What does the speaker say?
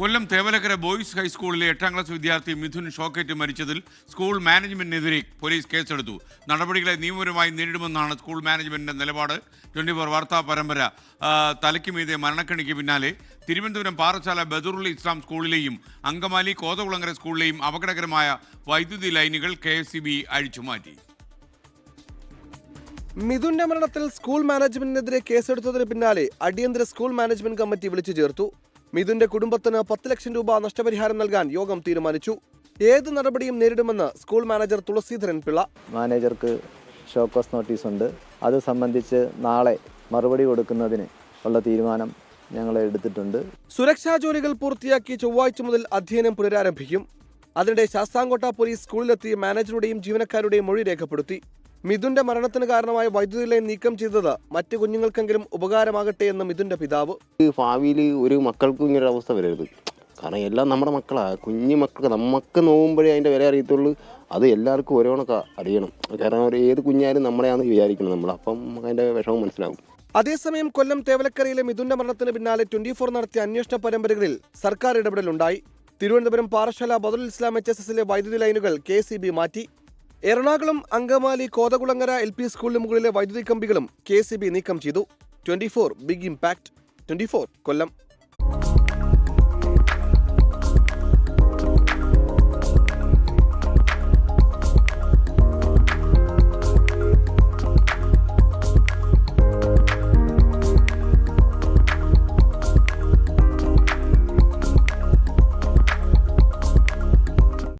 കൊല്ലം Thevalakkara boys ഹൈസ്കൂളിലെ 8ാം class വിദ്യാർത്ഥി മിഥുൻ ഷോക്കേറ്റ് മരിച്ചതിൽ സ്കൂൾ മാനേജ്മെന്റിനെതിരെ പോലീസ് കേസെടുത്തു. നടപടികളെ നിയമപരമായി നേരിടുമെന്നാണ് സ്കൂൾ മാനേജ്മെന്റിന്റെ നിലപാട്. 24 വാർത്താ പരമ്പര തലയ്ക്ക് മീതെ മരണക്കണിക്ക് പിന്നാലെ തിരുവനന്തപുരം പാറശാല ബദറുൽ ഇസ്ലാം സ്കൂളിലെയും അങ്കമാലി കോതകുളങ്ങര സ്കൂളിലെയും അപകടകരമായ വൈദ്യുതി ലൈനുകൾ KSEB അഴിച്ചുമാറ്റി. മിഥുന്റെ മരണത്തിൽ സ്കൂൾ മാനേജ്മെന്റിനെതിരെ കേസെടുത്തതിന് പിന്നാലെ അടിയന്തര സ്കൂൾ മാനേജ്മെന്റ് കമ്മിറ്റി വിളിച്ചു ചേർത്തു. മിഥുന്റെ കുടുംബത്തിന് 10 ലക്ഷം രൂപ നഷ്ടപരിഹാരം നൽകാൻ യോഗം തീരുമാനിച്ചു. ഏത് നടപടിയും നേരിടുമെന്ന് സ്കൂൾ മാനേജർ തുളസീധരൻ പിള്ള. മാനേജർക്ക് ഷോക്കോസ് നോട്ടീസ് ഉണ്ട്. അത് സംബന്ധിച്ച് നാളെ മറുപടി കൊടുക്കുന്നതിന് ഉള്ള തീരുമാനം ഞങ്ങൾ എടുത്തിട്ടുണ്ട്. സുരക്ഷാ ജോലികൾ പൂർത്തിയാക്കി ചൊവ്വാഴ്ച മുതൽ അധ്യയനം പുനരാരംഭിക്കും. അതിനിടെ ശാസ്താംകോട്ട പോലീസ് സ്കൂളിലെത്തി മാനേജറുടെയും ജീവനക്കാരുടെയും മൊഴി രേഖപ്പെടുത്തി. മിഥുന്റെ മരണത്തിന് കാരണമായ വൈദ്യുതി ലൈൻ നീക്കം ചെയ്തത് മറ്റു കുഞ്ഞുങ്ങൾക്കെങ്കിലും ഉപകാരമാകട്ടെ എന്ന് മിഥുന്റെ പിതാവ്. ഭാവിയിൽ ഒരു മക്കൾക്കും ഇങ്ങനൊരു അവസ്ഥ വരരുത്. കാരണം എല്ലാം നമ്മുടെ മക്കളാണ്. കുഞ്ഞു മക്കൾക്ക് നമുക്ക് നോക്കുമ്പോഴേ അതിൻ്റെ വില അറിയത്തുള്ളൂ. അത് എല്ലാവർക്കും ഓരോണൊക്കെ അറിയണം. കാരണം ഏത് കുഞ്ഞായാലും നമ്മളെയാണെന്ന് വിചാരിക്കണം നമ്മൾ. അപ്പം അതിൻ്റെ വിഷമം മനസ്സിലാവും. അതേസമയം കൊല്ലം തേവലക്കരയിലെ മിഥുന്റെ മരണത്തിന് പിന്നാലെ 24 നടത്തിയ അന്വേഷണ പരമ്പരകളിൽ സർക്കാർ ഇടപെടലുണ്ടായി. തിരുവനന്തപുരം പാറശാല ബദറുൽ ഇസ്ലാം HSSലെ വൈദ്യുതി ലൈനുകൾ KSEB മാറ്റി. എറണാകുളം അങ്കമാലി കോതകുളങ്ങര LP സ്കൂളിന് മുകളിലെ വൈദ്യുതി കമ്പികളും KSEB നീക്കം ചെയ്തു. 24 ബിഗ് ഇംപാക്ട്. 24 കൊല്ലം.